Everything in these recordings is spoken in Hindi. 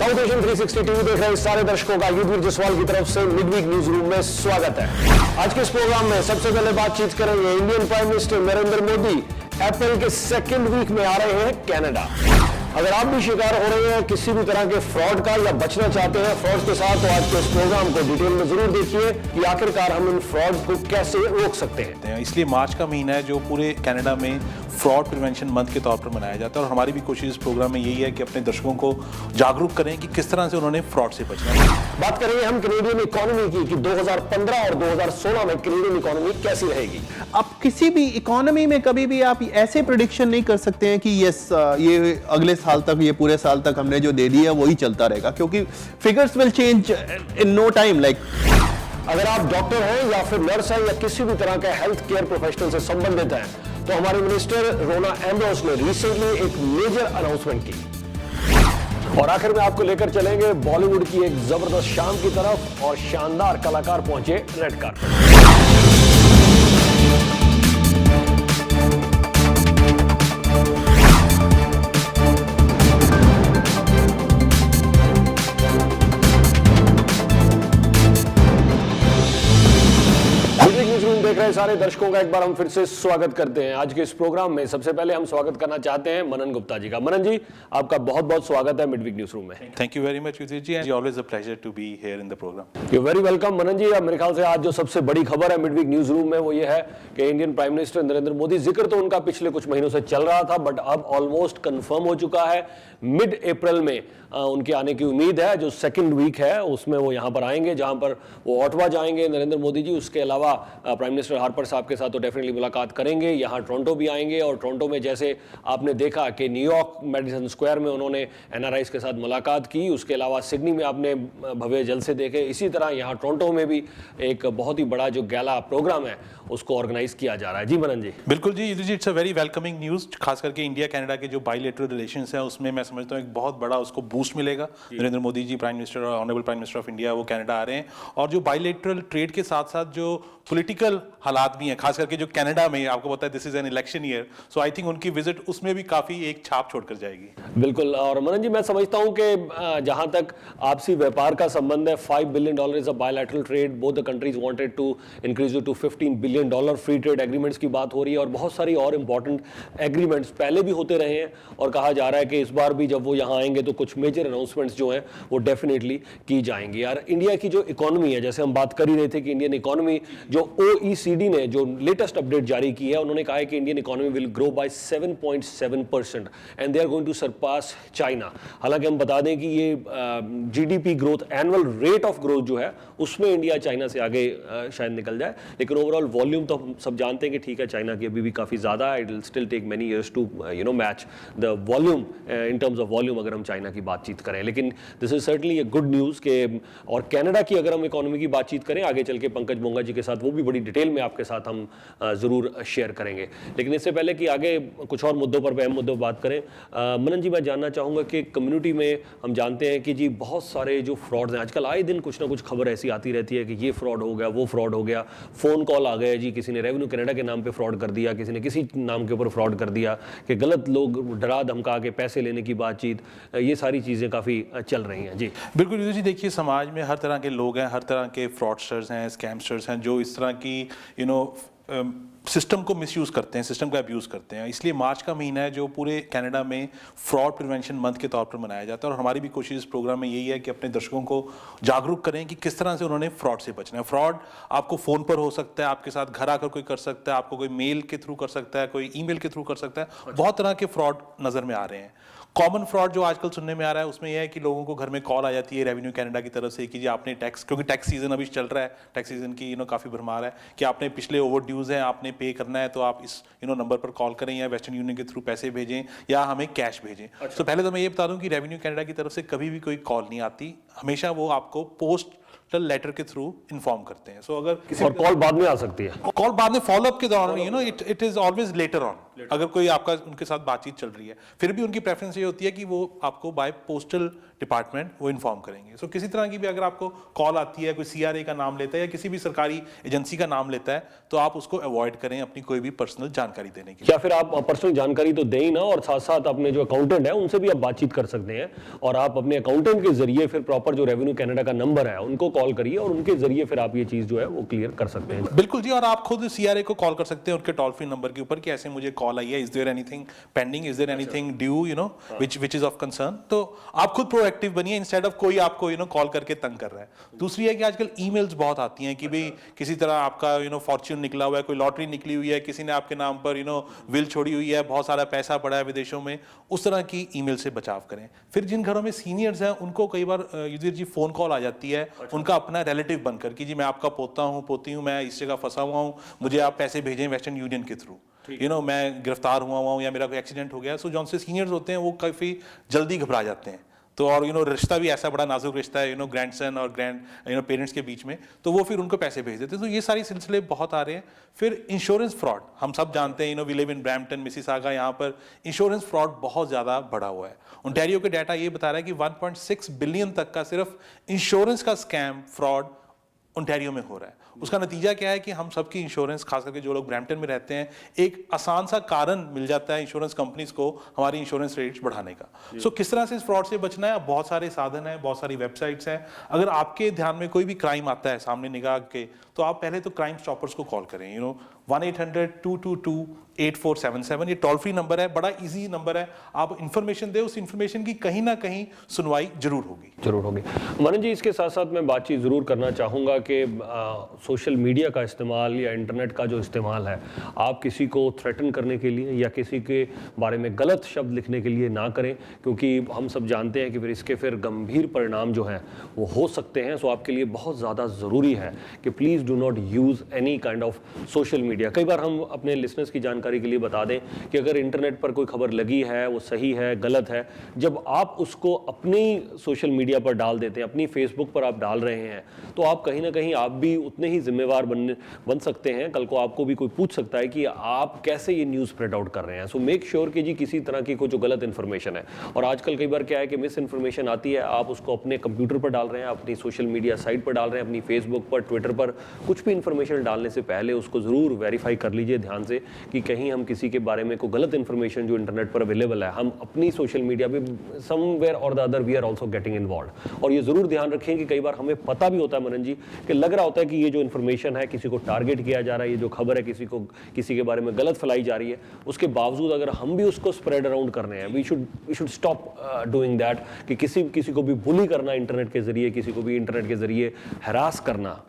साउथ एशियन 360 टीवी देख रहे सारे दर्शकों का युद्धवीर जसवाल की तरफ से मिडवीक न्यूज रूम में स्वागत है। आज के इस प्रोग्राम में सबसे पहले बातचीत करेंगे Indian prime minister Narendra Modi अप्रैल के सेकेंड वीक में आ रहे हैं कनाडा। अगर आप भी शिकार हो रहे हैं किसी भी तरह के फ्रॉड का या बचना चाहते हैं फ्रॉड के साथ, तो आज के इस प्रोग्राम को डिटेल में जरूर देखिए कि आखिरकार हम इन फ्रॉड को कैसे रोक सकते हैं। इसलिए मार्च का महीना है जो पूरे कनाडा में फ्रॉड प्रिवेंशन मंथ के तौर पर मनाया जाता है और हमारी भी कोशिश इस प्रोग्राम में यही है कि अपने दर्शकों को जागरूक करें कि किस तरह से उन्होंने फ्रॉड से बचना है। बात करेंगे हम कैनेडियन इकोनॉमी की कि 2015 और 2016 में कैनेडियन इकोनॉमी कैसी रहेगी। आप किसी भी इकोनॉमी में कभी भी आप ऐसे प्रेडिक्शन नहीं कर सकते हैं कि यस ये अगले साल तक, ये पूरे साल तक हमने जो दे दिया वही चलता रहेगा, क्योंकि figures will change in no time. अगर आप डॉक्टर हैं या फिर नर्स हैं या किसी भी तरह के हेल्थ केयर प्रोफेशनल से संबंधित हैं, तो हमारे मिनिस्टर रोना एम्ब्रोस ने रिसेंटली एक मेजर अनाउंसमेंट की। और आखिर में आपको लेकर चलेंगे बॉलीवुड की एक जबरदस्त शाम की तरफ और शानदार कलाकार पहुंचे रेड कार्पेट। देख रहे सारे दर्शकों का एक बार हम फिर से स्वागत करते हैं। आज के इस प्रोग्राम में सबसे पहले हम स्वागत करना चाहते हैं मनन गुप्ता जी का। मनन जी, आपका बहुत बहुत स्वागत है मिडवीक न्यूज रूम में। Thank you very much Yudhishthir ji, and always a pleasure to be here in the programme. You very welcome Manan ji. अब मेरे ख्याल से आज जो सबसे बड़ी खबर है मिडवीक न्यूज रूम में वो ये है कि Indian prime minister Narendra Modi, जिक्र तो उनका पिछले कुछ महीनों से चल रहा था बट अब ऑलमोस्ट कंफर्म हो चुका है, मिड अप्रैल में उनके आने की उम्मीद है। जो सेकंड वीक है उसमें वो यहाँ पर आएंगे, जहां पर वो ऑटवा जाएंगे नरेंद्र मोदी जी। उसके अलावा प्राइम मिनिस्टर हार्पर साहब के साथ तो डेफिनेटली मुलाकात करेंगे। यहाँ टोरंटो भी आएंगे और टोरंटो में जैसे आपने देखा कि न्यूयॉर्क मेडिसन स्क्वायर में उन्होंने एनआरआईज के साथ मुलाकात की, उसके अलावा सिडनी में आपने भव्य जलसे देखे। इसी तरह यहाँ टोरंटो में भी एक बहुत ही बड़ा जो गैला प्रोग्राम है उसको ऑर्गेनाइज किया जा रहा है। जी मनन जी। बिल्कुल जी Yudhishthir ji, it's a very welcoming news. खास करके इंडिया कनाडा के जो बायलैटरल रिलेशंस हैं उसमें मैं समझता हूँ एक बहुत बड़ा उसको बूस्ट मिलेगा। नरेंद्र मोदी जी प्राइम मिनिस्टर और honourable prime minister of India वो कनाडा आ रहे हैं, और जो बायलैटरल ट्रेड के साथ साथ जो पॉलिटिकल हालात भी हैं, खास करके जो कनाडा में आपको पता है this is an election year, so I think उनकी विजिट उसमें भी काफी एक छाप छोड़कर जाएगी। बिल्कुल। और मनन जी, मैं समझता हूं कि जहां तक आपसी व्यापार का संबंध है, $5 billion of bilateral trade, both the countries wanted to increase to $15 billion free trade agreements की बात हो रही है, और बहुत सारी और इंपॉर्टेंट एग्रीमेंट्स पहले भी होते रहे हैं। और कहा जा रहा है कि इस बार भी जब वो यहाँ आएंगे तो कुछ मेजर अनाउंसमेंट्स जो हैं वो डेफिनेटली की जाएंगी। यार इंडिया की जो इकोनॉमी है, जैसे हम बात कर ही रहे थे कि इंडियन इकोनॉमी, जो OECD ने जो लेटेस्ट अपडेट जारी की है, उन्होंने कहा है कि Indian economy will grow by 7.7% and they are going to surpass China. हालांकि हम बता दें कि ये GDP growth, annual rate of growth जो है उसमें इंडिया चाइना से आगे शायद निकल जाए, लेकिन ओवरऑल वॉल्यूम तो हम सब जानते हैं कि ठीक है, चाइना की अभी भी काफ़ी ज़्यादा है। It will still take many years to match the volume in terms of volume अगर हम चाइना की बातचीत करें। लेकिन this is certainly a good news के, और कनाडा की अगर हम इकोनॉमी की बातचीत करें आगे चल के पंकज मोंगा जी के साथ, वो भी बड़ी डिटेल में आपके साथ हम ज़रूर शेयर करेंगे। लेकिन इससे पहले कि आगे कुछ और मुद्दों पर, अहम मुद्दों पर बात करें, मनन जी मैं जानना चाहूँगा कि कम्युनिटी में हम जानते हैं कि जी बहुत सारे जो फ्रॉड्स हैं आजकल, आए दिन कुछ ना कुछ खबर ऐसी आती रहती है कि ये फ्रॉड हो गया, वो फ्रॉड हो गया, फ़ोन कॉल आ गए जी, किसी ने रेवेन्यू कनाडा के नाम पे फ्रॉड कर दिया, किसी ने किसी नाम के ऊपर फ्रॉड कर दिया, कि गलत लोग डरा धमका के पैसे लेने की बातचीत, ये सारी चीज़ें काफ़ी चल रही हैं। जी बिल्कुल युधिष्ठिर जी, देखिए समाज में हर तरह के लोग हैं, हर तरह के फ्रॉडस्टर्स हैं, स्कैमस्टर्स हैं, जो इस तरह की सिस्टम को मिसयूज़ करते हैं, सिस्टम का अब्यूज़ करते हैं। इसलिए मार्च का महीना है जो पूरे कनाडा में फ्रॉड प्रिवेंशन मंथ के तौर पर मनाया जाता है और हमारी भी कोशिश इस प्रोग्राम में यही है कि अपने दर्शकों को जागरूक करें कि किस तरह से उन्होंने फ्रॉड से बचना है। फ्रॉड आपको फ़ोन पर हो सकता है, आपके साथ घर आकर कोई कर सकता है, आपको कोई मेल के थ्रू कर सकता है, कोई ईमेल के थ्रू कर सकता है। बहुत तरह के फ्रॉड नज़र में आ रहे हैं। कॉमन फ्रॉड जो आजकल सुनने में आ रहा है उसमें यह है कि लोगों को घर में कॉल आ जाती है रेवेन्यू कनाडा की तरफ से कि जी आपने टैक्स, क्योंकि टैक्स सीजन अभी चल रहा है, टैक्स सीजन की काफ़ी भरमार है, कि आपने पिछले ओवर ड्यूज हैं, आपने पे करना है, तो आप इस नंबर पर कॉल करें या वेस्टर्न यूनियन के थ्रू पैसे भेजें या हमें कैश भेजें। तो पहले तो मैं ये बता दूं कि रेवेन्यू कनाडा की तरफ से कभी भी कोई कॉल नहीं आती हमेशा वो आपको पोस्टल लेटर के थ्रू इन्फॉर्म करते हैं। सो अगर किसी और कॉल बाद में आ सकती है। कॉल बाद में फॉलोअप के दौरान, you know, it is always later on. अगर कोई आपका उनके साथ बातचीत चल रही है, फिर भी उनकी प्रेफरेंस ये होती है कि वो आपको बाय पोस्टल डिपार्टमेंट वो इन्फॉर्म करेंगे। सो किसी तरह की भी अगर आपको कॉल आती है, कोई सीआरए का नाम लेता है या किसी भी सरकारी एजेंसी का नाम लेता है, तो आप उसको अवॉइड करें अपनी कोई भी पर्सनल जानकारी देने की। या फिर आप पर्सनल जानकारी तो दे ही ना, और साथ साथ अपने जो अकाउंटेंट है उनसे भी आप बातचीत कर सकते हैं, और आप अपने अकाउंटेंट के जरिए फिर प्रॉपर जो रेवेन्यू कनाडा का नंबर है उनको कॉल करिए, और उनके जरिए फिर आप ये चीज जो है वो क्लियर कर सकते हैं। बिल्कुल जी, और आप खुद सीआरए को कॉल कर सकते हैं उनके टोल फ्री नंबर के ऊपर कि ऐसे मुझे कॉल आई है, is there anything pending, is there anything due, you know, which is of concern. तो आप खुद प्रोएक्टिव बनिए इंस्टेड ऑफ कोई आपको, यू नो, कॉल करके तंग कर रहा है। दूसरी है कि आजकल ईमेल्स बहुत आती हैं कि भाई किसी तरह आपका, यू नो, फॉर्च्यून निकला हुआ है, कोई लॉटरी निकली हुई है, किसी ने आपके नाम पर, यू नो, विल छोड़ी हुई है, बहुत सारा पैसा पड़ा है विदेशों में, उस तरह की ईमेल से बचाव करें। फिर जिन घरों में सीनियर्स हैं उनको कई बार युधिर जी फोन कॉल आ जाती है, उनका अपना रिलेटिव बनकर कि जी मैं आपका पोता हूँ, पोती हूँ, मैं इस जगह फंसा हुआ हूँ, मुझे आप पैसे भेजें वेस्टर्न यूनियन के थ्रू, यू नो, मैं गिरफ्तार हुआ हूँ या मेरा कोई एक्सीडेंट हो गया। सो जो उनसे सीनियर्स होते हैं वो काफ़ी जल्दी घबरा जाते हैं। तो और, यू नो, रिश्ता भी ऐसा बड़ा नाजुक रिश्ता है, यू नो, ग्रैंडसन और यू नो, पेरेंट्स के बीच में, तो वो फिर उनको पैसे भेज देते हैं। तो ये सारी सिलसिले बहुत आ रहे हैं। फिर इंश्योरेंस फ्रॉड, हम सब जानते हैं, you know, we live in Brampton, Mississauga, यहाँ पर इंश्योरेंस फ्रॉड बहुत ज़्यादा बढ़ा हुआ है। ओंटारियो के डाटा ये बता रहा है कि 1.6 बिलियन तक का सिर्फ इंश्योरेंस का स्कैम फ्रॉड ओंटारियो में हो रहा है। उसका नतीजा क्या है कि हम सबकी इंश्योरेंस, खास करके जो लोग ब्रैम्पटन में रहते हैं, एक आसान सा कारण मिल जाता है इंश्योरेंस कंपनीज को हमारी इंश्योरेंस रेट्स बढ़ाने का। सो किस तरह से इस फ्रॉड से बचना है? बहुत सारे साधन हैं, बहुत सारी वेबसाइट्स हैं। अगर आपके ध्यान में कोई भी क्राइम आता है सामने निगाह के, तो आप पहले तो क्राइम स्टॉपर्स को कॉल करें। यू नो, 1-800-222-8477 ये टोल फ्री नंबर है, बड़ा इजी नंबर है। आप इंफॉर्मेशन दें, उस इंफॉर्मेशन की कहीं ना कहीं सुनवाई जरूर होगी। मनन जी, इसके साथ साथ मैं बातचीत जरूर करना चाहूँगा कि सोशल मीडिया का इस्तेमाल या इंटरनेट का जो इस्तेमाल है, आप किसी को थ्रेटन करने के लिए या किसी के बारे में गलत शब्द लिखने के लिए ना करें, क्योंकि हम सब जानते हैं कि फिर इसके गंभीर परिणाम जो हैं वो हो सकते हैं। सो आपके लिए बहुत ज़्यादा ज़रूरी है कि please do not use any kind of social media. कई बार हम अपने लिसनर्स की जानकारी के लिए बता दें कि अगर इंटरनेट पर कोई खबर लगी है, वो सही है, गलत है, जब आप उसको अपनी सोशल मीडिया पर डाल देते हैं, अपनी फेसबुक पर आप डाल रहे हैं, तो आप कहीं ना कहीं आप भी उतने ही जिम्मेवार बन सकते हैं। कल को आपको भी कोई पूछ सकता है कि आप कैसे ये न्यूज़ स्प्रेड आउट कर रहे हैं। सो मेक श्योर कि जी किसी तरह की कोई जो गलत इन्फॉर्मेशन है, और आजकल कई बार क्या है कि मिस इन्फॉर्मेशन आती है, आप उसको अपने कंप्यूटर पर डाल रहे हैं, अपनी सोशल मीडिया साइट पर डाल रहे हैं, अपनी फेसबुक पर, ट्विटर पर, कुछ भी इन्फॉर्मेशन डालने से पहले उसको ज़रूर वेरीफाई कर लीजिए ध्यान से कि कहीं हम किसी के बारे में कोई गलत इन्फॉर्मेशन जो इंटरनेट पर अवेलेबल है, हम अपनी सोशल मीडिया पे समवेयर और the other we are also getting involve. और ये ज़रूर ध्यान रखें कि कई बार हमें पता भी होता है मनन जी कि लग रहा होता है कि ये जो इन्फॉर्मेशन है किसी को टारगेट किया जा रहा है, ये जो खबर है किसी के बारे में गलत फैलाई जा रही है, उसके बावजूद अगर हम भी उसको स्प्रेड अराउंड कर रहे हैं, we should stop doing that. कि किसी को भी बुली करना इंटरनेट के जरिए, किसी को भी इंटरनेट के जरिए हरास करना,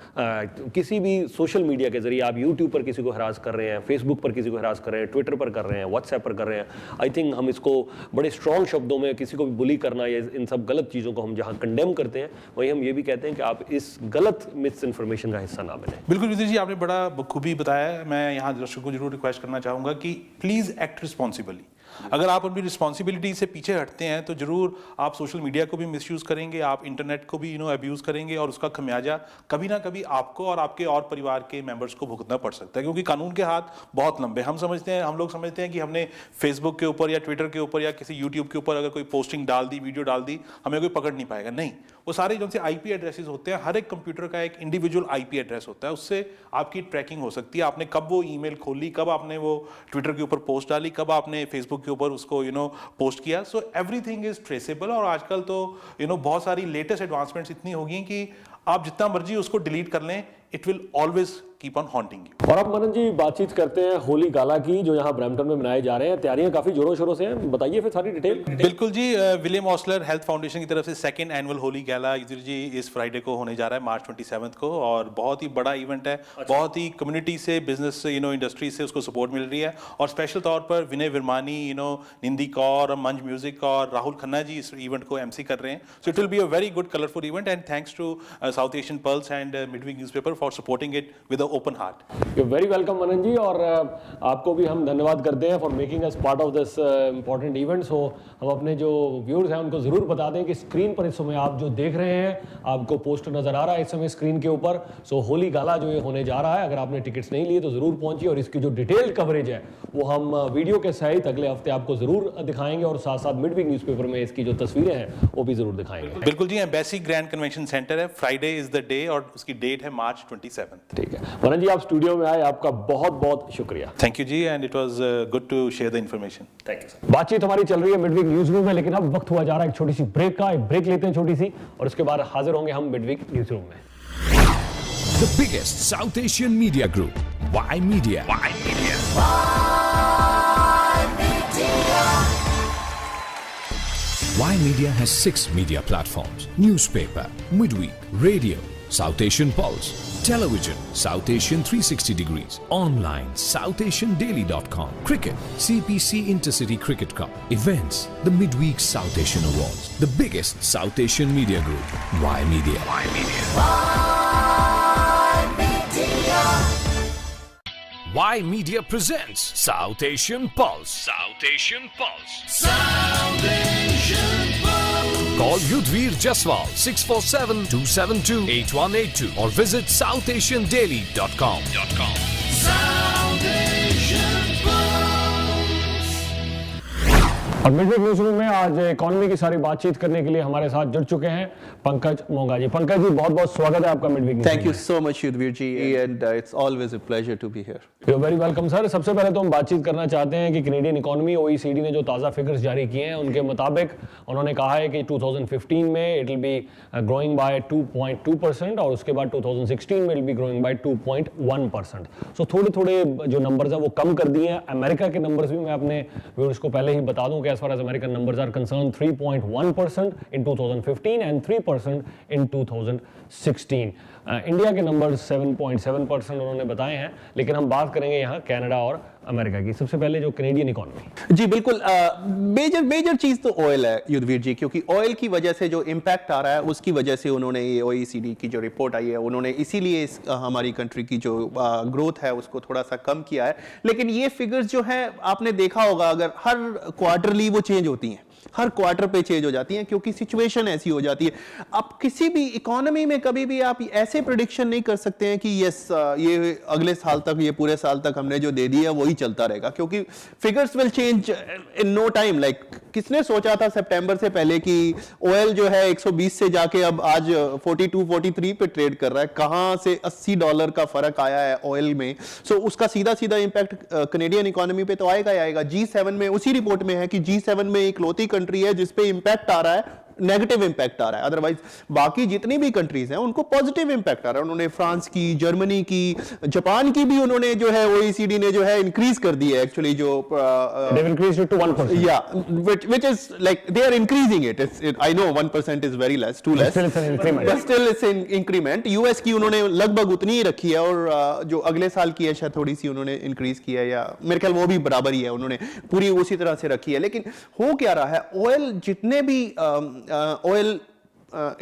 किसी भी सोशल मीडिया के जरिए, आप यूट्यूब पर किसी को हरास कर रहे हैं, फेसबुक पर किसी को हरास कर रहे हैं, ट्विटर पर कर रहे हैं, व्हाट्सएप पर कर रहे हैं, आई थिंक हम इसको बड़े स्ट्रॉन्ग शब्दों में किसी को भी बुली करना या इन सब गलत चीज़ों को हम जहाँ कंडेम करते हैं, वहीं हम ये भी कहते हैं कि आप इस गलत मिस इन्फॉर्मेशन का हिस्सा ना बने। बिल्कुल विजय जी, आपने बड़ा बखूबी बताया। मैं यहाँ दर्शकों को जरूर रिक्वेस्ट करना चाहूँगा कि प्लीज़ एक्ट रिस्पॉन्सिबली। अगर आप अपनी रिस्पॉन्सिबिलिटी से पीछे हटते हैं तो जरूर आप सोशल मीडिया को भी मिसयूज़ करेंगे, आप इंटरनेट को भी अब्यूज़ करेंगे, और उसका खमियाजा कभी ना कभी आपको और आपके और परिवार के मेंबर्स को भुगतना पड़ सकता है, क्योंकि कानून के हाथ बहुत लंबे। हम लोग समझते हैं कि हमने फेसबुक के ऊपर या ट्विटर के ऊपर या किसी यूट्यूब के ऊपर अगर कोई पोस्टिंग डाल दी, वीडियो डाल दी, हमें कोई पकड़ नहीं पाएगा। नहीं, वो सारे जो से IP एड्रेसेस होते हैं, हर एक कंप्यूटर का एक इंडिविजुअल IP एड्रेस होता है, उससे आपकी ट्रैकिंग हो सकती है। आपने कब वो ईमेल खोली, कब आपने वो ट्विटर के ऊपर पोस्ट डाली, कब आपने फेसबुक के ऊपर उसको पोस्ट किया। So everything is traceable. और आजकल तो बहुत सारी लेटेस्ट एडवांसमेंट्स इतनी हो गई कि आप जितना मर्जी उसको डिलीट कर लें, it will always keep on haunting you. और अब मनन जी बातचीत करते हैं होली गाला की, जो यहाँ ब्रैम्पटन में मनाए जा रहे हैं। तैयारियां काफी जोरों शोरों से हैं, बताइए फिर सारी डिटेल। बिल्कुल जी, विलियम ऑसलर हेल्थ फाउंडेशन की तरफ से सेकंड एनुअल होली गाला जी इस फ्राइडे को होने जा रहा है, मार्च 27 को, और बहुत ही बड़ा इवेंट है। बहुत ही कम्युनिटी से, बिजनेस से, इंडस्ट्री से उसको सपोर्ट मिल रही है, और स्पेशल तौर पर विनय विरमानी, निंदी कौर, मंज म्यूजिक और राहुल खन्ना जी इस इवेंट को MC कर रहे हैं। So it will be a very good colourful event, and thanks to South Asian Pulse and Midweek newspaper for supporting it with a open heart. You're very welcome Manan ji, और आपको भी हम धन्यवाद करते हैं for making us part of this important event. So हम अपने जो व्यूअर्स हैं उनको ज़रूर बता दें कि स्क्रीन पर इस समय आप जो देख रहे हैं, आपको पोस्टर नज़र आ रहा है इस समय स्क्रीन के ऊपर। सो होली गाला जो ये होने जा रहा है, अगर आपने टिकट्स नहीं लिए तो ज़रूर पहुंचिए, और इसकी जो डिटेल्ड कवरेज है वो हम वीडियो के सहित अगले हफ्ते आपको ज़रूर दिखाएंगे, और साथ साथ मिडवीक न्यूज़पेपर में इसकी जो तस्वीरें हैं वो भी ज़रूर दिखाएंगे। बिल्कुल जी, एम्बेसी ग्रैंड कन्वेंशन सेंटर है, फ्राइडे इज द डे और उसकी डेट है मार्च 27। ठीक है वरुण जी, आप स्टूडियो में आए, आपका बहुत बहुत शुक्रिया। थैंक यू जी, and it was good to share the information. Thank you sir. बातचीत हमारी चल रही है मिडवीक न्यूज रूम में, लेकिन अब वक्त हुआ जा रहा है एक छोटी सी ब्रेक का। एक ब्रेक लेते हैं छोटी सी, और उसके बाद हाजिर होंगे हम मिडवीक न्यूज रूम में। The biggest South Asian media group, Y Media. Y Media has 6 media platforms: newspaper, midweek, radio, South Asian Pulse, television, South Asian 360 degrees, online, SouthAsianDaily.com, cricket, CPC Intercity Cricket Cup, events, the Midweek South Asian Awards. The biggest South Asian media group, Y Media. Y Media presents South Asian Pulse. South Asian Pulse. South Asian Pulse. Call Yudhvir Jaswal 647-272-8182 or visit SouthAsianDaily.com. South Asian Pulse. और मिडवीक न्यूज रूम में आज इकोनॉमी की सारी बातचीत करने के लिए हमारे साथ जुड़ चुके हैं पंकज मोंगा जी। पंकज जी, बहुत बहुत स्वागत है आपका midweek news. Thank you so much, Yudhvir ji, and it's always a pleasure to be here. You're very welcome sir. सबसे पहले तो हम बातचीत करना चाहते हैं कि कैनेडियन इकोनॉमी, OECD ने जो ताज़ा फिगर्स जारी किए हैं उनके मुताबिक उन्होंने कहा है कि 2015 में it will be growing by 2.2% और उसके बाद 2016 में it will be growing by 2.1%। So थोड़े थोड़े जो नंबर्स हैं वो कम कर दिए हैं। अमेरिका के नंबर्स भी मैं अपने व्यूअर्स को पहले ही बता दूं कि as far as American numbers are concern 3.1% in 2015 and 3% in 2016। India के नंबर्स 7.7% उन्होंने बताए हैं, लेकिन हम बात करेंगे यहाँ कनाडा और अमेरिका की। सबसे पहले जो कैनेडियन इकोनॉमी। जी बिल्कुल, मेजर चीज तो ऑयल है युद्धवीर जी, क्योंकि ऑयल की वजह से जो इम्पैक्ट आ रहा है उसकी वजह से उन्होंने ये OECD की जो रिपोर्ट आई है उन्होंने इसीलिए हमारी कंट्री की जो ग्रोथ है उसको थोड़ा सा कम किया है। लेकिन ये फिगर्स जो है आपने देखा होगा, अगर हर क्वार्टरली वो चेंज होती हैं, हर क्वार्टर पे चेंज हो जाती हैं, क्योंकि सिचुएशन ऐसी हो जाती है। आप किसी भी इकोनॉमी में कभी भी आप ऐसे प्रेडिक्शन नहीं कर सकते हैं कि यस ये अगले साल तक, ये पूरे साल तक हमने जो दे दिया वही चलता रहेगा, क्योंकि figures will change in no time. Like किसने सोचा था सितंबर से पहले कि ऑयल जो है 120 से जाके अब आज 42-43 पे ट्रेड कर रहा है, कहां से $80 का फर्क आया है ऑयल में। सो उसका सीधा इम्पैक्ट कैनेडियन इकोनॉमी पे तो आएगा ही आएगा। G7 में उसी रिपोर्ट में है कि G7 में इकलौती कंट्री है जिसपे इंपैक्ट आ रहा है, नेगेटिव इंपैक्ट आ रहा है। अदरवाइज बाकी जितनी भी कंट्रीज हैं उनको पॉजिटिव इंपैक्ट आ रहा है। उन्होंने फ्रांस की, जर्मनी की, जापान की भी उन्होंने जो है OECD ने जो है इंक्रीज कर दी है एक्चुअली, जो They've increased it to 1%. which is like they are increasing it. I know 1% is very less, too less. Still it's an increment. But still it's an increment. US की उन्होंने लगभग उतनी ही रखी है, और जो अगले साल की है शायद थोड़ी सी उन्होंने इंक्रीज की है, या मेरे ख्याल वो भी बराबर ही है, उन्होंने पूरी उसी तरह से रखी है। लेकिन हो क्या रहा है, ऑयल जितने भी ऑयल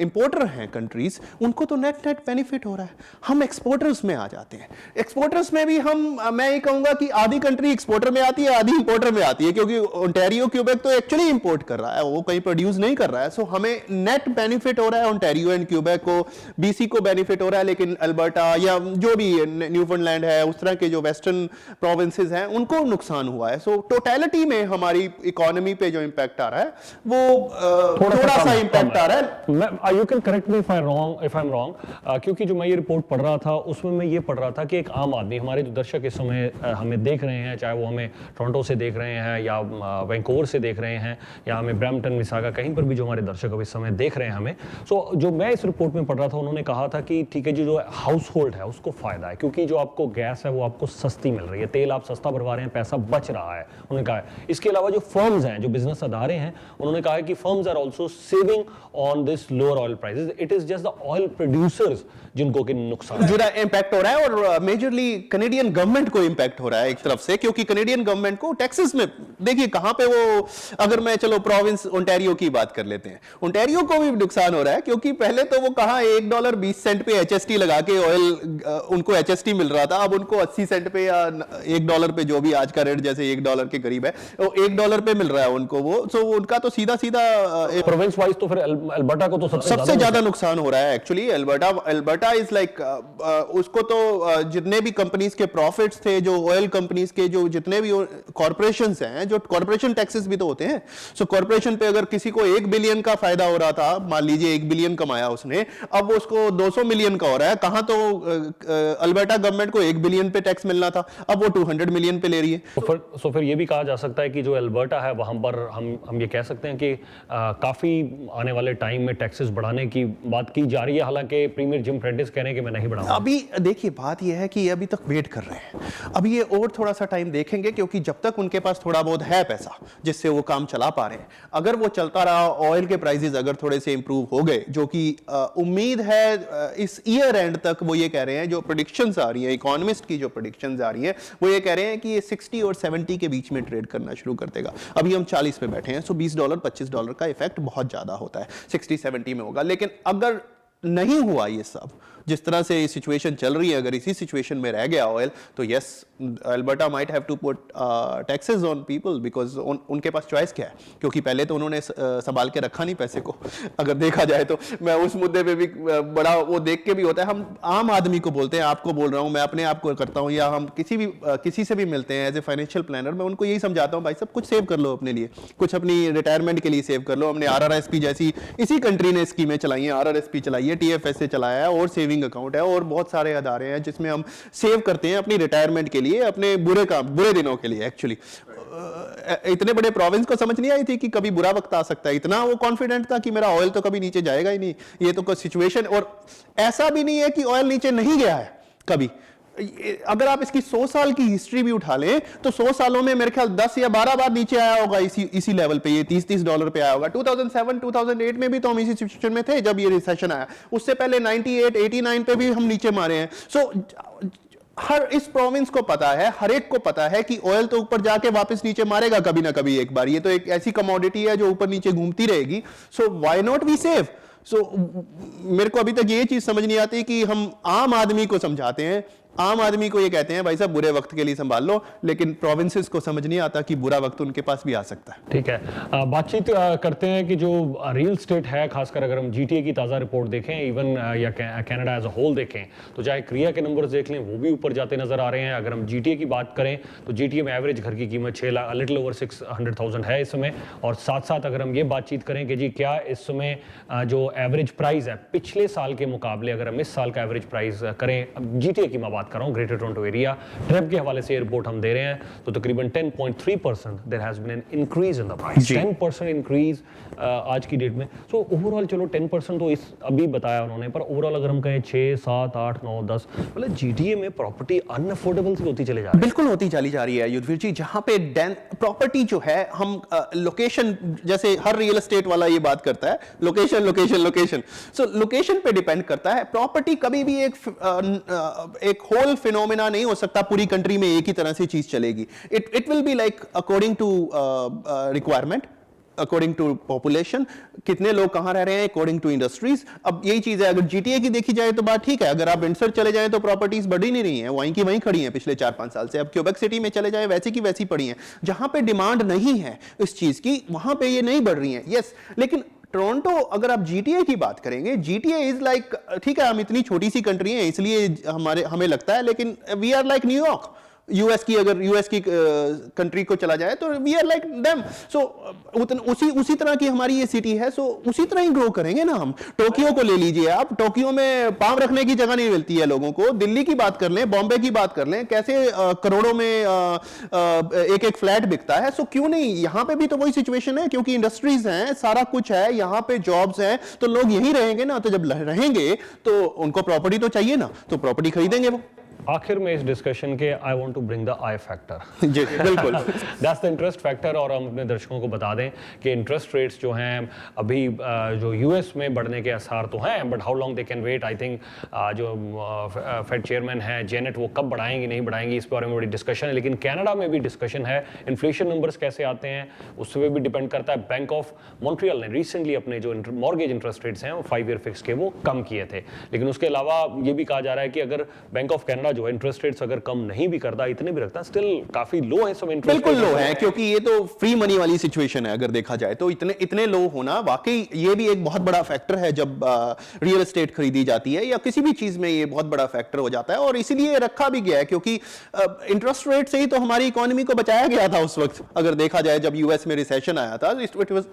इंपोर्टर हैं कंट्रीज, उनको तो नेट बेनिफिट हो रहा है। हम एक्सपोर्टर्स में आ जाते हैं। एक्सपोर्टर्स में भी मैं ये कहूंगा कि आधी कंट्री एक्सपोर्टर में आती है, आधी इंपोर्टर में आती है, क्योंकि ओंटारियो क्यूबेक तो एक्चुअली इंपोर्ट कर रहा है, वो कहीं प्रोड्यूस नहीं कर रहा है। सो हमें नेट बेनिफिट हो रहा है, ओंटारियो एंड क्यूबेक को, BC को बेनिफिट हो रहा है, लेकिन अल्बर्टा या जो भी न्यूफाउंडलैंड है, उस तरह के जो वेस्टर्न प्रोविंसेस हैं उनको नुकसान हुआ है। सो टोटलिटी में हमारी इकोनॉमी पे जो इंपैक्ट आ रहा है वो थोड़ा सा इंपैक्ट आ रहा है। You can correct me if I'm wrong, क्योंकि जो मैं ये रिपोर्ट पढ़ रहा था उसमें मैं ये पढ़ रहा था कि एक आम आदमी, हमारे जो दर्शक इस समय हमें देख रहे हैं, चाहे वो हमें टोरंटो से देख रहे हैं या वैंकूवर से देख रहे हैं या हमें ब्रैम्पटन, मिसागा, कहीं पर भी जो हमारे दर्शक अब इस समय देख रहे हैं हमें, सो जो मैं इस रिपोर्ट में पढ़ रहा था उन्होंने कहा था कि ठीक है जी, जो हाउस होल्ड है उसको फायदा है, क्योंकि जो आपको गैस है वो आपको सस्ती मिल रही है, तेल आप सस्ता भरवा रहे हैं, पैसा बच रहा है, उन्होंने कहा है। इसके अलावा जो फर्म्स हैं, जो बिजनेस अदारे हैं, उन्होंने कहा है कि firms are also saving on this lower oil prices. It is just the oil producers जिनको कि नुकसान है. जुड़ा इम्पैक्ट हो रहा है और मेजरली कनेडियन गवर्नमेंट को इम्पैक्ट हो रहा है एक तरफ से, क्योंकि कनेडियन गवर्नमेंट को टैक्सेस में देखिए कहां पे वो, अगर मैं चलो प्रोविंस ओंटारियो की बात कर लेते हैं, ओंटारियो को भी नुकसान हो रहा है क्योंकि पहले तो वो कहां $1.20 पे HST लगा के ऑयल उनको HST मिल रहा था, अब उनको 80 सेंट पे या $1 पे, जो भी आज का रेट जैसे $1 के करीब है, वो $1 पे मिल रहा है उनको वो, सो उनका तो सीधा प्रोविंस वाइज तो फिर अल्बर्टा को तो सबसे ज्यादा नुकसान हो रहा है एक्चुअली. अल्बर्टा इज लाइक उसको तो जितने भी कंपनीज के प्रॉफिट्स थे, जो ऑयल कंपनीज के जो जितने भी कॉर्पोरेशंस हैं, जो कॉर्पोरेशन टैक्सेस भी तो होते हैं, सो कॉर्पोरेशन पे अगर किसी को 1 बिलियन का फायदा हो रहा था, मान लीजिए 1 बिलियन कमाया उसने, अब उसको 200 मिलियन का हो रहा है. कहां तो अल्बर्टा गवर्नमेंट को 1 बिलियन पे टैक्स मिलना था, अब वो 200 मिलियन पे ले रही है. तो फिर ये भी कहा जा सकता है कि जो अल्बर्टा है वहां पर हम ये कह सकते हैं कि काफी आने वाले टाइम में टैक्सेस बढ़ाने की बात की जा रही है, हालांकि प्रीमियर जिम फ्रेंटिस कह रहे हैं कि मैं नहीं बढ़ाऊंगा. अभी देखिए बात यह है कि अभी तक वेट कर रहे हैं, अभी ये और थोड़ा सा टाइम देखेंगे, क्योंकि जब तक उनके पास थोड़ा बहुत है पैसा जिससे वो काम चला पा रहे हैं, अगर वो चलता रहा, ऑयल के प्राइसेस अगर थोड़े से इंप्रूव हो गए, जो कि उम्मीद है इस ईयर एंड तक, वो ये कह रहे हैं, जो प्रेडिक्शंस आ रही है, इकोनॉमिस्ट की जो प्रेडिक्शंस आ रही है, वो ये कह रहे हैं कि ये 60 और 70 के बीच में ट्रेड करना शुरू कर देगा. अभी हम 40 पे बैठे हैं, सो $20 $25 का इफेक्ट बहुत ज्यादा होता है, 60-70 में होगा. लेकिन अगर नहीं हुआ ये सब, जिस तरह से सिचुएशन चल रही है, अगर इसी सिचुएशन में रह गया ऑयल, तो yes, Alberta might have to put taxes on people, because उनके पास चॉइस क्या है, क्योंकि पहले तो उन्होंने संभाल के रखा नहीं पैसे को. अगर देखा जाए तो मैं उस मुद्दे पे भी बड़ा वो देख के भी होता है, हम आम आदमी को बोलते हैं, आपको बोल रहा हूँ, मैं अपने आप को करता हूँ, या हम किसी से भी मिलते हैं एज ए फाइनेंशियल प्लानर, मैं उनको यही समझाता हूँ, भाई सब कुछ सेव कर लो अपने लिए, कुछ अपनी रिटायरमेंट के लिए सेव कर लो. हमने RRSP जैसी इसी कंट्री ने स्कीमें चलाई हैं, RRSP चलाई है, TFS चलाया है, और सेविंग अकाउंट है, और बहुत सारे अदारे हैं जिसमें हम सेव करते हैं अपनी रिटायरमेंट के लिए, अपने बुरे दिनों के लिए. एक्चुअली इतने बड़े प्रोविंस को समझ नहीं आई थी कि कभी बुरा वक्त आ सकता है, इतना वो कॉन्फिडेंट था कि मेरा ऑयल तो कभी नीचे जाएगा ही नहीं. ये तो कोई सिचुएशन, और ऐसा भी नहीं है कि ऑयल नीचे नहीं गया है कभी. अगर आप इसकी 100 साल की हिस्ट्री भी उठा लें, तो 100 सालों में मेरे ख्याल 10 या 12 बार नीचे आया होगा इसी लेवल पे, ये $30 पे आया होगा. 2007-2008 में भी तो हम इसी सिचुएशन में थे जब ये रिसेशन आया, उससे पहले 98-89 पे भी हम नीचे मारे हैं. सो हर इस प्रोविंस को पता है, हर एक को पता है कि ऑयल तो ऊपर जाके वापस नीचे मारेगा कभी ना कभी एक बार. ये तो एक ऐसी कमोडिटी है जो ऊपर नीचे घूमती रहेगी. So why not we save. मेरे को अभी तक ये चीज समझ नहीं आती कि हम आम आदमी को समझाते हैं, आम आदमी को ये कहते हैं भाई साहब बुरे वक्त के लिए संभाल लो, लेकिन प्रोविंसेस को समझ नहीं आता कि बुरा वक्त उनके पास भी आ सकता है. ठीक है, बातचीत करते हैं कि जो रियल स्टेट है, खासकर अगर हम GTA की ताज़ा रिपोर्ट देखें, इवन या कनाडा एज अ होल देखें, तो चाहे क्रिया के नंबर्स देख लें, वो भी ऊपर जाते नजर आ रहे हैं. अगर हम GTA की बात करें तो GTA में एवरेज घर की कीमत 6 लाख लिटिल ओवर 600,000 है इस समय. और साथ साथ अगर हम ये बातचीत करें कि जी क्या इस समय जो एवरेज प्राइस है पिछले साल के मुकाबले, अगर हम इस साल का एवरेज प्राइस करें, GTA की मैं बात कर रहा हूँ, ग्रेटर टोरंटो एरिया, ट्रेप के हवाले से रिपोर्ट हम दे रहे हैं, तो तकरीबन 10.3% there has been an increase in the price. 10% increase आज की डेट में. सो ओवरऑल चलो 10% तो इस अभी बताया उन्होंने, पर ओवरऑल अगर हम कहें 6, 7, 8, 9, 10, मतलब GTA में प्रॉपर्टी अनअफोर्डेबल सी होती चली जा रही है. बिल्कुल होती चली जा रही है युद्धवीर जी. जहां पे प्रॉपर्टी जो है, हम लोकेशन, जैसे हर रियल एस्टेट वाला ये बात करता है, लोकेशन लोकेशन लोकेशन. सो लोकेशन पे डिपेंड करता है. प्रॉपर्टी कभी भी एक होल फिनोमेना नहीं हो सकता पूरी कंट्री में एक ही तरह से चीज चलेगी. It will be like according to requirement, according to population, कितने लोग कहां रह रहे हैं, अकॉर्डिंग टू इंडस्ट्रीज. अब यही चीज है. अगर GTA की देखी जाए तो बात ठीक है, अगर आप विंडसर चले जाएं तो प्रॉपर्टीज बढ़ी नहीं रही हैं, वहीं की वहीं खड़ी हैं पिछले 4-5 साल से. अब क्यूबेक सिटी में चले जाएं, वैसी की वैसी पड़ी हैं. जहां पे डिमांड नहीं है इस चीज की, वहां पे ये नहीं बढ़ रही हैं. यस, लेकिन टोरंटो, अगर आप GTA की बात करेंगे, GTA इज लाइक, ठीक है हम इतनी छोटी सी कंट्री है इसलिए हमें लगता है, लेकिन we are like New York. US की, अगर यूएस की कंट्री को चला जाए तो we are like them. So उसी तरह की हमारी ये सिटी है. सो उसी तरह ही ग्रो करेंगे ना हम. टोक्यो को ले लीजिए आप, टोक्यो में पांव रखने की जगह नहीं मिलती है लोगों को. दिल्ली की बात कर लें, बॉम्बे की बात कर लें, कैसे करोड़ों में एक एक फ्लैट बिकता है. सो क्यों नहीं यहां पे भी तो वही सिचुएशन है, क्योंकि इंडस्ट्रीज हैं, सारा कुछ है, यहां पे जॉब्स हैं, तो लोग यहीं रहेंगे ना. तो जब रहेंगे तो उनको प्रॉपर्टी तो चाहिए ना, तो प्रॉपर्टी खरीदेंगे वो. आखिर में इस डिस्कशन के I want to bring the I factor. जी बिल्कुल। That's the interest factor. और हम अपने दर्शकों को बता दें कि इंटरेस्ट रेट्स जो हैं अभी जो यूएस में बढ़ने के आसार तो हैं, but how long they can wait. I think जो फेड चेयरमैन हैं जेनेट, वो कब बढ़ाएंगी नहीं बढ़ाएंगी इस बारे में बड़ी डिस्कशन है। लेकिन कनाडा में भी डिस्कशन है। इन्फ्लेशन नंबर्स कैसे आते हैं उस पर भी डिपेंड करता है। बैंक ऑफ मॉन्ट्रियल ने रिसेंटली अपने जो मॉर्गेज इंटरेस्ट रेट्स हैं वो 5 ईयर फिक्स के वो कम किए थे। लेकिन उसके अलावा ये भी कहा जा रहा है कि अगर बैंक ऑफ कनाडा जो है इंटरेस्ट रेट्स अगर कम नहीं भी करता, इतने भी रखता, स्टिल काफी लो है सब इंटरेस्ट। बिल्कुल लो है, क्योंकि ये तो फ्री मनी वाली सिचुएशन है। अगर देखा जाए तो इतने लो होना वाकई ये भी एक बहुत बड़ा फैक्टर है जब रियल एस्टेट खरीदी जाती है या किसी भी चीज में, ये बहुत बड़ा फैक्टर हो जाता है। और इसीलिए रखा भी गया है क्योंकि इंटरेस्ट रेट से ही तो हमारी इकोनॉमी को बचाया गया था उस वक्त। अगर देखा जाए जब यूएस में रिसेशन आया था,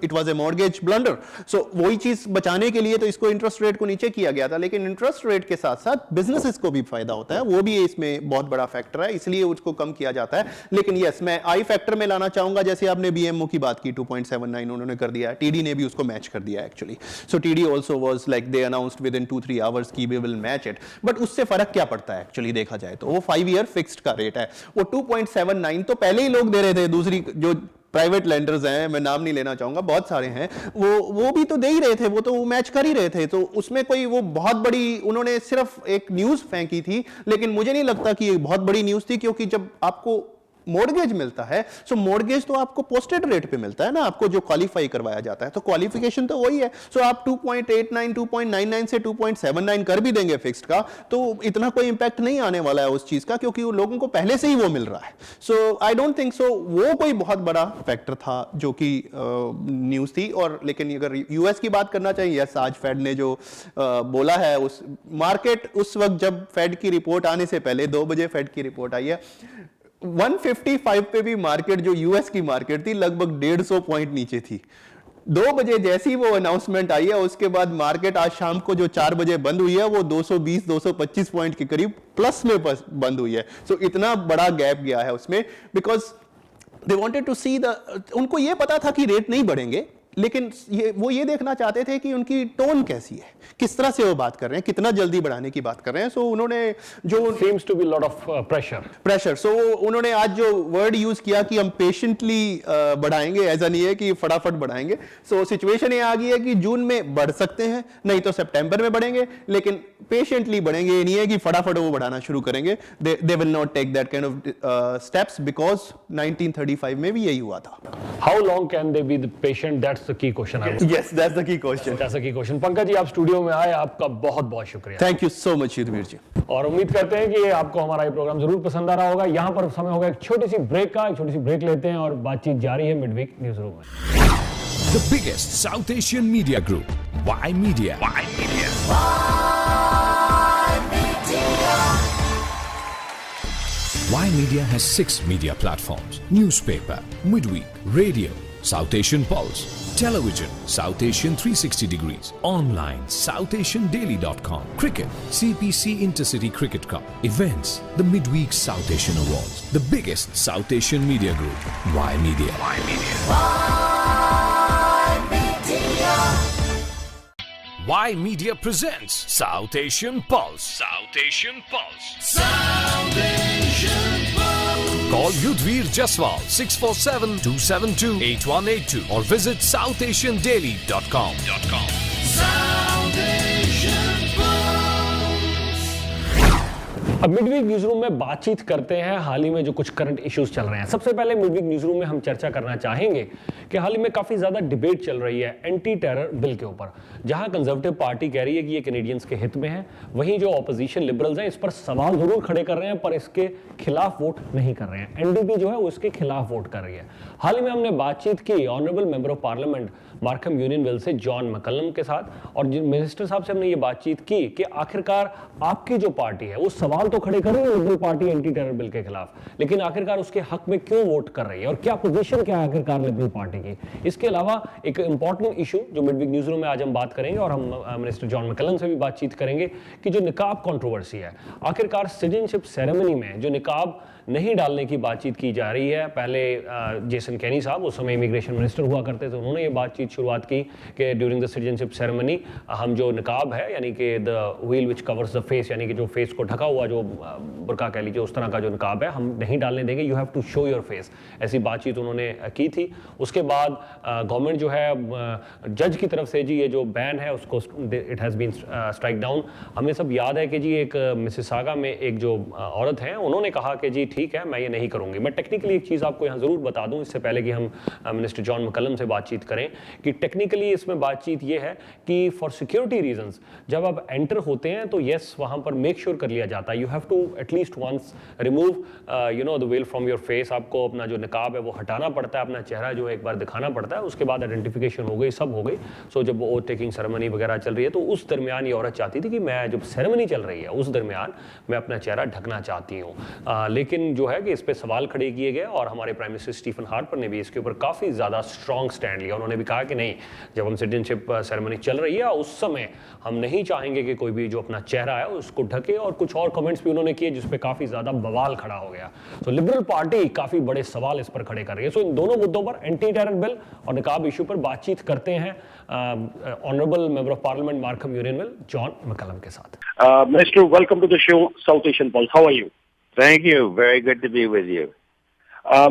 it was a mortgage blunder. So वही चीज बचाने के लिए तो इसको इंटरेस्ट रेट को नीचे किया गया था। लेकिन इंटरेस्ट रेट के साथ साथ बिजनेसेस को भी फायदा होता है, वो भी इसमें बहुत बड़ा फैक्टर है, इसलिए उसको कम किया जाता है। लेकिन यस, मैं आई फैक्टर में लाना चाहूंगा, जैसे आपने बीएमओ की बात की 2.79 उन्होंने कर दिया है, टीडी ने भी उसको मैच कर दिया actually. So TD also was like they announced within 2-3 hours की we will match it. But उससे फर्क क्या पड़ता है एक्चुअली देखा जाए तो, वो 5 ईयर फिक्स्ड का रेट है। वो 2.79 तो पहले ही लोग दे रहे थे, दूसरी जो प्राइवेट लेंडर्स हैं, मैं नाम नहीं लेना चाहूंगा, बहुत सारे हैं, वो भी तो दे ही रहे थे, वो तो मैच कर ही रहे थे। तो उसमें कोई वो बहुत बड़ी, उन्होंने सिर्फ एक न्यूज फेंकी थी, लेकिन मुझे नहीं लगता कि ये बहुत बड़ी न्यूज थी, क्योंकि जब आपको मॉर्गेज मिलता है, सो मॉर्गेज तो आपको पोस्टेड रेट पे मिलता है ना, आपको जो क्वालिफाई करवाया जाता है, तो क्वालिफिकेशन तो वही है। सो आप 2.89 2.99 से 2.79 कर भी देंगे फिक्स्ड का, तो इतना कोई इंपैक्ट नहीं आने वाला है उस चीज का, क्योंकि वो लोगों को पहले से ही वो मिल रहा है। सो आई डोंट थिंक सो वो कोई बहुत बड़ा फैक्टर था जो कि न्यूज थी। और लेकिन अगर यूएस की बात करना चाहिए, यस, आज फेड ने जो बोला है, उस मार्केट उस वक्त जब फेड की रिपोर्ट आने से पहले 2 बजे फेड की रिपोर्ट आई है, 155 पे भी मार्केट, जो यूएस की मार्केट थी, लगभग 150 पॉइंट नीचे थी। 2 बजे जैसी वो अनाउंसमेंट आई है, उसके बाद मार्केट आज शाम को जो 4 बजे बंद हुई है, वो 220-225 पॉइंट के करीब प्लस में बंद हुई है। सो इतना बड़ा गैप गया है उसमें, बिकॉज दे वांटेड टू सी उनको ये पता था कि रेट नहीं बढ़ेंगे, लेकिन वो ये देखना चाहते थे कि उनकी टोन कैसी है, किस तरह से वो बात कर रहे हैं, कितना जल्दी बढ़ाने की बात कर रहे हैं। सो उन्होंने जो seems to be lot of pressure. सो उन्होंने आज जो वर्ड यूज किया कि हम पेशेंटली बढ़ाएंगे, ऐसा नहीं है कि फटाफट बढ़ाएंगे। सो सिचुएशन ये आ गई है कि जून में बढ़ सकते हैं, नहीं तो सितंबर में बढ़ेंगे, लेकिन पेशेंटली बढ़ेंगे। ये नहीं है कि फटाफट वो बढ़ाना शुरू करेंगे। They will not take that kind of steps, because 1935 में भी यही हुआ था। How long can they be the patient? That's the key question. Yes, that's the key question. That's the key question. Pankaj ji, आप स्टूडियो में आए, आपका बहुत बहुत शुक्रिया। Thank you so much Yudhveer ji. और उम्मीद करते हैं कि आपको हमारा ये प्रोग्राम जरूर पसंद आ रहा होगा। यहाँ पर समय होगा एक छोटी सी ब्रेक का, एक छोटी सी ब्रेक लेते हैं और बातचीत जारी है मिडवीक न्यूज रूम में। The biggest South Asian media group, Y Media. Y Media has 6 media platforms: newspaper, midweek, radio, South Asian Pulse, television, South Asian 360 degrees, online, SouthAsianDaily.com, cricket, CPC Intercity Cricket Cup, events, the Midweek South Asian Awards, the biggest South Asian media group, Y Media. Y Media presents South Asian Pulse. South Asian Pulse. South Asian Pulse. Call Yudhvir Jaswal 647-272-8182 or visit SouthAsianDaily.com. South Asian Pulse. अब मिडवीक न्यूज रूम में बातचीत करते हैं हाल ही में जो कुछ करंट इश्यूज चल रहे हैं। सबसे पहले मिडवीक न्यूज रूम में हम चर्चा करना चाहेंगे कि हाल ही में काफी ज्यादा डिबेट चल रही है एंटी टेरर बिल के ऊपर, जहां कंजर्वेटिव पार्टी कह रही है कि ये कैनेडियंस के हित में है, वहीं जो ऑपोजिशन लिबरल्स हैं इस पर सवाल जरूर खड़े कर रहे हैं पर इसके खिलाफ वोट नहीं कर रहे हैं। एनडीपी जो है वो इसके खिलाफ वोट कर रही है। हाल ही में हमने बातचीत की honourable member of parliament Markham Unionville से जॉन मैकलम के साथ, और मिनिस्टर साहब से हमने ये बातचीत की कि आखिरकार आपकी जो पार्टी है वो सवाल तो खड़े कर रही है liberal party anti terror bill के खिलाफ, लेकिन आखिरकार उसके हक में क्यों वोट कर रही है और क्या पोजीशन क्या है आखिरकार लिबरल पार्टी की। इसके अलावा एक इंपॉर्टेंट इशू जो मिड वीक न्यूज़ रूम में आज हम बात करेंगे और हम मिनिस्टर जॉन मैकलम से भी बातचीत करेंगे कि जो निकाब कंट्रोवर्सी है, आखिरकार सिटीजनशिप सेरेमनी में जो निकाब नहीं डालने की बातचीत की जा रही है। पहले जेसन केनी साहब उस समय इमिग्रेशन मिनिस्टर हुआ करते थे, उन्होंने ये बातचीत शुरुआत की कि ड्यूरिंग द सिटीजनशिप सेरेमनी हम जो निकाब है यानी कि the wheel which covers the face, यानी कि जो फेस को ढका हुआ जो बुर्का कह लीजिए उस तरह का जो निकाब है हम नहीं डालने देंगे, you have to show your face, ऐसी बातचीत उन्होंने की थी। उसके बाद गवर्नमेंट जो है जज की तरफ से जी ये जो बैन है उसको it has been strike down. हमें सब याद है कि जी एक मिसिसागा में एक जो औरत है उन्होंने कहा कि जी ठीक है मैं ये नहीं करूंगी। मैं टेक्निकली एक चीज़ आपको यहाँ ज़रूर बता दूं इससे पहले कि हम मिनिस्टर जॉन मैकलम से बातचीत करें कि टेक्निकली इसमें बातचीत ये है कि फॉर सिक्योरिटी रीजंस जब आप एंटर होते हैं तो येस वहाँ पर मेक श्योर कर लिया जाता है you have to at least once remove you know the veil from your face. आपको अपना जो निकाब है वो हटाना पड़ता है, अपना चेहरा जो है एक बार दिखाना पड़ता है, उसके बाद आइडेंटिफिकेशन हो गई, सब हो गई। सो जब वो ओथ टेकिंग सेरेमनी वगैरह चल रही है तो उस दरमियान ये औरत चाहती थी कि मैं जब सेरेमनी चल रही है उस दरमियान मैं अपना चेहरा ढकना चाहती हूँ। लेकिन जो है कि इस पे सवाल खड़े किए गए और हमारे प्राइम मिनिस्टर स्टीफन हार्पर ने भी इसके ऊपर काफ़ी ज़्यादा स्ट्रॉन्ग स्टैंड लिया। उन्होंने भी कहा कि नहीं, जब हम सिटीजनशिप सेरेमनी चल रही है उस समय हम नहीं चाहेंगे कि कोई भी जो अपना चेहरा है उसको ढके, और कुछ और कमेंट्स भी उन्होंने किए जिस पे काफ़ी ज़्यादा बवाल खड़ा हो गया। तो लिबरल पार्टी काफ़ी बड़े सवाल इस पर खड़े कर रही है। सो इन दोनों मुद्दों पर एंटी टेरर बिल और निकाब इशू पर बातचीत करते हैं honourable member of parliament Markham Unionville John McCallum के साथ। Minister, welcome to the show, South Asian Pulse. How are you? Thank you. Very good to be with you.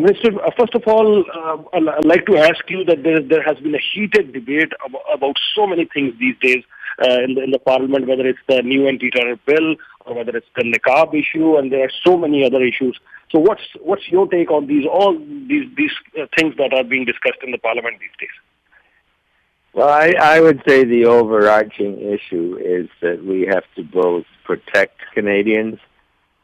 Minister, first of all, I'd like to ask you that there has been a heated debate about so many things these days in the Parliament, whether it's the new anti-terror bill or whether it's the niqab issue, and there are so many other issues. So, what's your take on all these things that are being discussed in the Parliament these days? Well, I would say the overarching issue is that we have to both protect Canadians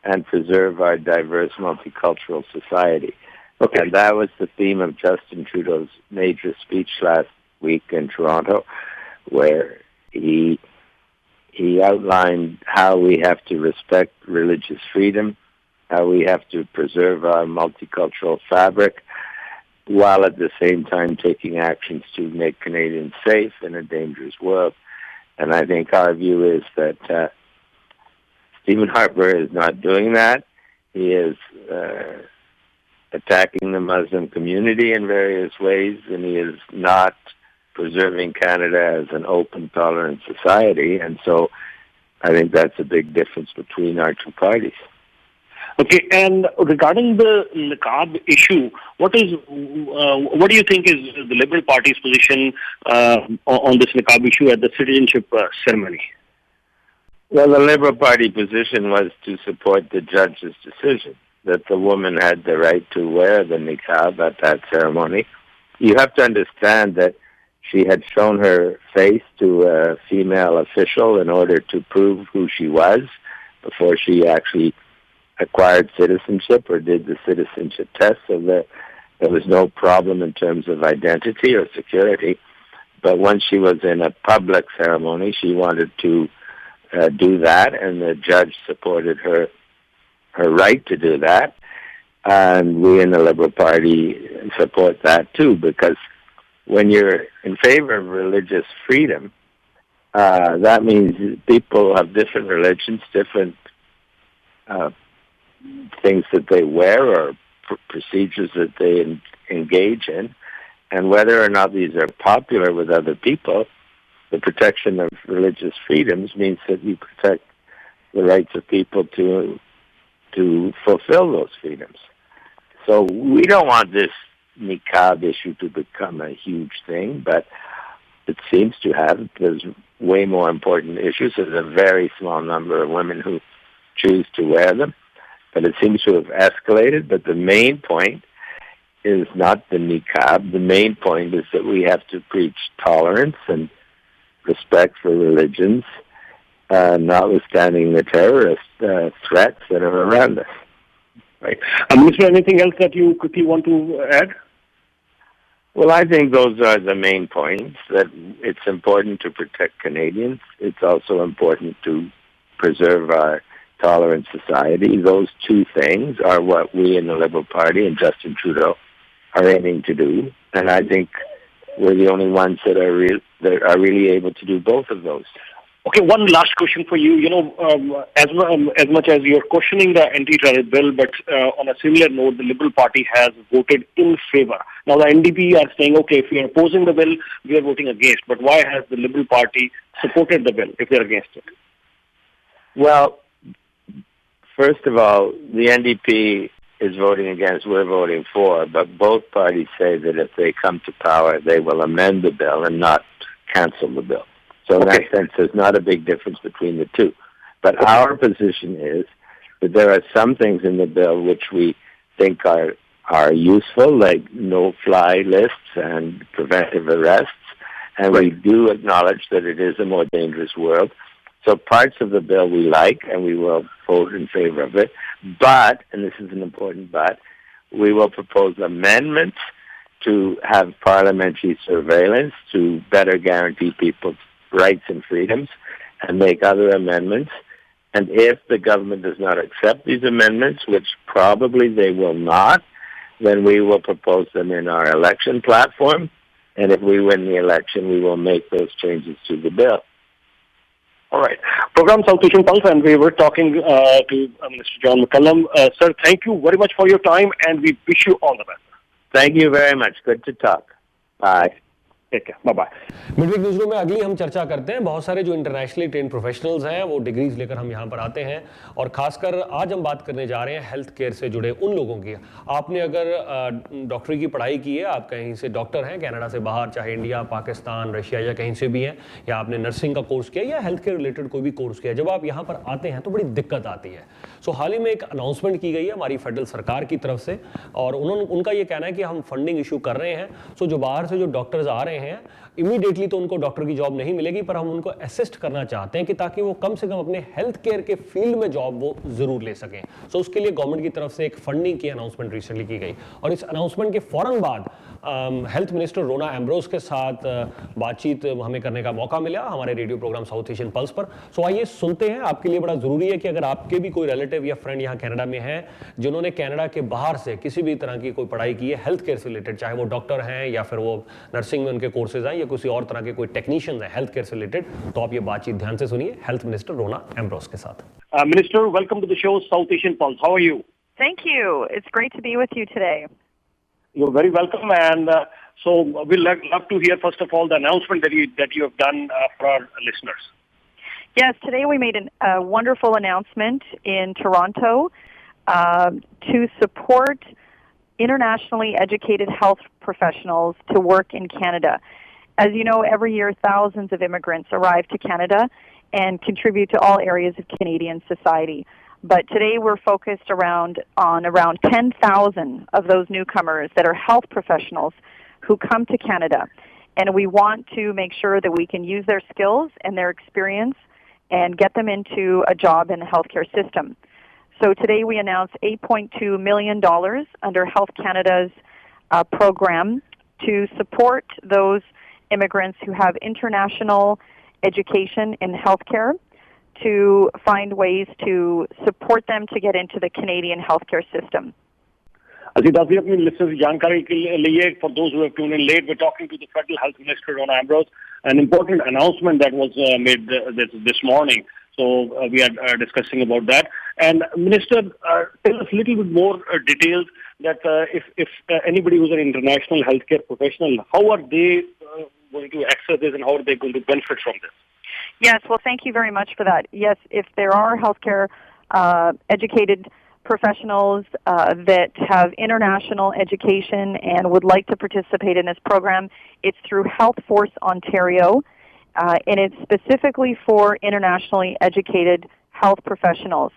and preserve our diverse multicultural society. Okay. And that was the theme of Justin Trudeau's major speech last week in Toronto, where he outlined how we have to respect religious freedom, how we have to preserve our multicultural fabric, while at the same time taking actions to make Canadians safe in a dangerous world. And I think our view is that Stephen Harper is not doing that. He is attacking the Muslim community in various ways, and he is not preserving Canada as an open, tolerant society. And so I think that's a big difference between our two parties. Okay, and regarding the niqab issue, what do you think is the Liberal Party's position on this niqab issue at the citizenship ceremony? Well, the Liberal Party position was to support the judge's decision that the woman had the right to wear the niqab at that ceremony. You have to understand that she had shown her face to a female official in order to prove who she was before she actually acquired citizenship or did the citizenship test, so that there was no problem in terms of identity or security. But once she was in a public ceremony, she wanted to do that, and the judge supported her right to do that. And we in the Liberal Party support that too, because when you're in favor of religious freedom, that means people have different religions, different things that they wear or procedures that they engage in, and whether or not these are popular with other people, the protection of religious freedoms means that you protect the rights of people to fulfill those freedoms. So we don't want this niqab issue to become a huge thing, but it seems to have. There's way more important issues. There's a very small number of women who choose to wear them, but it seems to have escalated. But the main point is not the niqab. The main point is that we have to preach tolerance and respect for religions, notwithstanding the terrorist threats that are around us. Right. Minister, anything else that you quickly want to add? Well, I think those are the main points, that it's important to protect Canadians. It's also important to preserve our tolerant society. Those two things are what we in the Liberal Party and Justin Trudeau are aiming to do, and I think we're the only ones that are really able to do both of those. Okay, one last question for you. As much as you're questioning the anti-terror bill, but on a similar note, the Liberal Party has voted in favor. Now, the NDP are saying, okay, if you're opposing the bill, we are voting against. But why has the Liberal Party supported the bill if they're against it? Well, first of all, the NDP is voting against, we're voting for, but both parties say that if they come to power, they will amend the bill and not cancel the bill. So in that sense, there's not a big difference between the two. But our position is that there are some things in the bill which we think are useful, like no-fly lists and preventive arrests, and we do acknowledge that it is a more dangerous world. So parts of the bill we like, and we will vote in favor of it. But, and this is an important but, we will propose amendments to have parliamentary surveillance to better guarantee people's rights and freedoms, and make other amendments. And if the government does not accept these amendments, which probably they will not, then we will propose them in our election platform. And if we win the election, we will make those changes to the bill. All right. Program South Asian Pulse, and we were talking to Mr. John McCallum. Sir, thank you very much for your time, and we wish you all the best. Thank you very much. Good to talk. Bye. ठीक है, बाय बाय। मिडवीक न्यूज़रूम में अगली हम चर्चा करते हैं। बहुत सारे जो इंटरनेशनली ट्रेन प्रोफेशनल्स हैं वो डिग्रीज लेकर हम यहाँ पर आते हैं, और खासकर आज हम बात करने जा रहे हैं हेल्थ केयर से जुड़े उन लोगों की। आपने अगर डॉक्टरी की पढ़ाई की है, आप कहीं से डॉक्टर हैं कनाडा से बाहर, चाहे इंडिया, पाकिस्तान, रशिया या कहीं से भी हैं, या आपने नर्सिंग का कोर्स किया या हेल्थ केयर रिलेटेड कोई भी कोर्स किया, जब आप यहाँ पर आते हैं तो बड़ी दिक्कत आती है। सो हाल ही में एक अनाउंसमेंट की गई है हमारी फेडरल सरकार की तरफ से, और उनका ये कहना है कि हम फंडिंग इशू कर रहे हैं। सो जो बाहर से जो डॉक्टर्स आ रहे हैं, इमीडिएटली तो उनको डॉक्टर की जॉब नहीं मिलेगी, पर हम उनको असिस्ट करना चाहते हैं कि ताकि वो कम से कम अपने हेल्थ केयर के फील्ड में जॉब वो जरूर ले सकें। सो उसके लिए गवर्नमेंट की तरफ से एक फंडिंग की अनाउंसमेंट रिसेंटली की गई, और इस अनाउंसमेंट के फौरन बाद हेल्थ मिनिस्टर रोना एम्ब्रोस के साथ बातचीत हमें करने का मौका मिला हमारे radio programme South Asian Pulse पर। सो आइए सुनते हैं। आपके लिए बड़ा जरूरी है कि अगर आपके भी कोई रिलेटिव या फ्रेंड यहाँ कनाडा में है जिन्होंने कनाडा के बाहर से किसी भी तरह की कोई पढ़ाई की है हेल्थ केयर से रिलेटेड, चाहे वो डॉक्टर हैं या फिर वो नर्सिंग में उनके कोर्सेज हैं या किसी और तरह के कोई टेक्नीशियंस हैं हेल्थ केयर से रिलेटेड, तो आप ये बातचीत ध्यान से सुनिए हेल्थ मिनिस्टर रोना एम्ब्रोस के साथ। Minister, welcome to the show South Asian Pulse. How are you? Thank you. It's great to be with you today. You're very welcome, and so we'd love to hear first of all the announcement that you have done for our listeners. Yes, today we made a wonderful announcement in Toronto to support internationally educated health professionals to work in Canada. As you know, every year thousands of immigrants arrive to Canada and contribute to all areas of Canadian society. But today we're focused on around 10,000 of those newcomers that are health professionals who come to Canada. And we want to make sure that we can use their skills and their experience and get them into a job in the healthcare system. So today we announced $8.2 million under Health Canada's program to support those immigrants who have international education in healthcare, to find ways to support them to get into the Canadian healthcare system. As you अपनी listeners की जानकारी के लिए, for those who have tuned in late, we're talking to the Federal Health Minister Rona Ambrose. An important announcement that was made this morning. So we are discussing about that. And Minister, tell us a little bit more details that if anybody who's an international healthcare professional, how are they going to access this and how are they going to benefit from this? Yes, well, thank you very much for that. Yes, if there are healthcare educated professionals that have international education and would like to participate in this program, it's through Health Force Ontario, and it's specifically for internationally educated health professionals.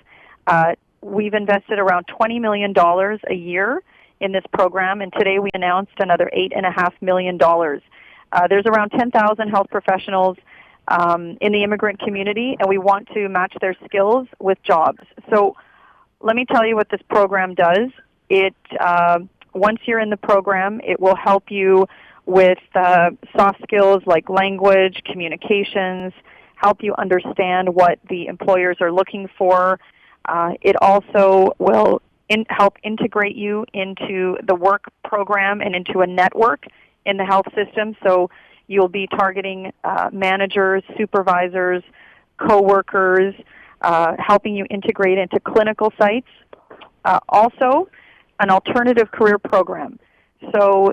We've invested around $20 million a year in this program, and today we announced another $8.5 million. There's around 10,000 health professionals in the immigrant community, and we want to match their skills with jobs. So let me tell you what this program does. Once you're in the program, it will help you with soft skills like language, communications, help you understand what the employers are looking for. It also will help integrate you into the work program and into a network in the health system. So you'll be targeting managers, supervisors, co-workers, helping you integrate into clinical sites. Also, an alternative career program. So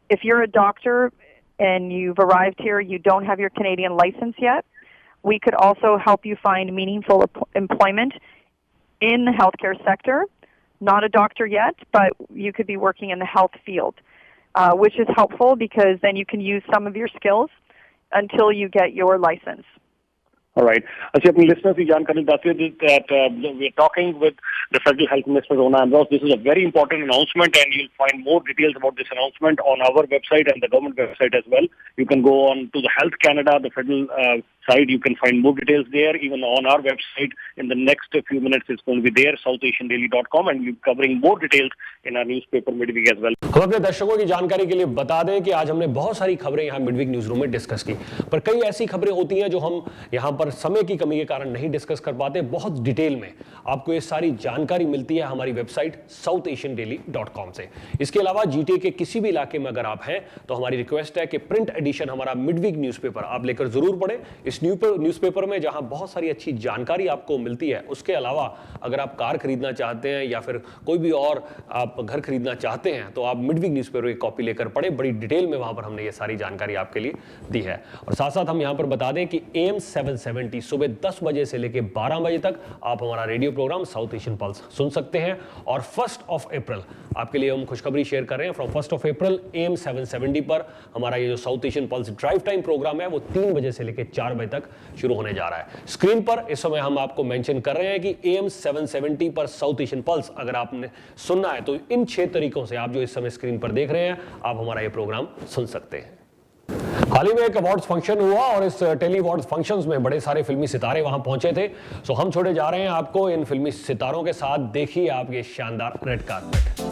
if you're a doctor and you've arrived here, you don't have your Canadian license yet, we could also help you find meaningful employment in the healthcare sector. Not a doctor yet, but you could be working in the health field, which is helpful because then you can use some of your skills until you get your license. All right. अच्छा अपने listeners की जानकारी बताते हैं that we are talking with the Federal Health Minister Rona Ambrose. This is a very important announcement, and you'll find more details about this announcement on our website and the government website as well. You can go on to the Health Canada, the federal site. You can find more details there. Even on our website, in the next few minutes, it's going to be there, SouthAsianDaily.com, and we're covering more details in our newspaper Midweek as well. हम अपने दर्शकों की जानकारी के लिए बता दें कि आज हमने बहुत सारी खबरें यहाँ मिडवीक न्यूज रूम में डिस्कस की, पर कई ऐसी खबरें होती हैं जो हम यहाँ पर समय की कमी के कारण नहीं डिस्कस कर पाते बहुत डिटेल में। आपको ये सारी जानकारी मिलती है हमारी वेबसाइट SouthAsianDaily.com से। इसके अलावा जीटीए के किसी भी इलाके में अगर आप हैं तो हमारी रिक्वेस्ट है कि प्रिंट एडिशन हमारा मिडवीक न्यूज़पेपर आप लेकर जरूर पढ़ें। इस न्यूज़पेपर में जहां बहुत सारी अच्छी जानकारी आपको मिलती है, उसके अलावा अगर आप कार खरीदना चाहते हैं या फिर कोई भी और आप घर खरीदना चाहते हैं तो आप मिडवीक न्यूज़पेपर की कॉपी लेकर पढ़ें। बड़ी डिटेल में वहां पर हमने ये सारी जानकारी आपके लिए दी है। और साथ साथ हम यहां पर बता दें कि AM 770 सुबह 10 बजे से लेकर 12 बजे तक आप हमारा radio programme South Asian Pulse सुन सकते हैं। और 1 अप्रैल आपके लिए हम खुशखबरी शेयर कर रहे हैं। फ्रॉम 1 अप्रैल AM 770 पर हमारा ये जो South Asian Pulse drive time program है वो 3 बजे से लेकर 4 बजे तक शुरू होने जा रहा है। स्क्रीन पर इस समय हम आपको मेंशन कर रहे हैं कि AM 770 पर साउथ एशियन पल्स अगर आपने सुनना है तो इन 6 तरीकों से आप जो इस समय स्क्रीन पर देख रहे हैं आप हमारा ये प्रोग्राम सुन सकते हैं। हाल ही में एक अवार्ड्स फंक्शन हुआ और इस टेली अवार्ड्स फंक्शंस में बड़े सारे फिल्मी सितारे वहां पहुंचे थे। सो हम छोड़े जा रहे हैं आपको इन फिल्मी सितारों के साथ। देखिए आप ये शानदार रेड कार्पेट।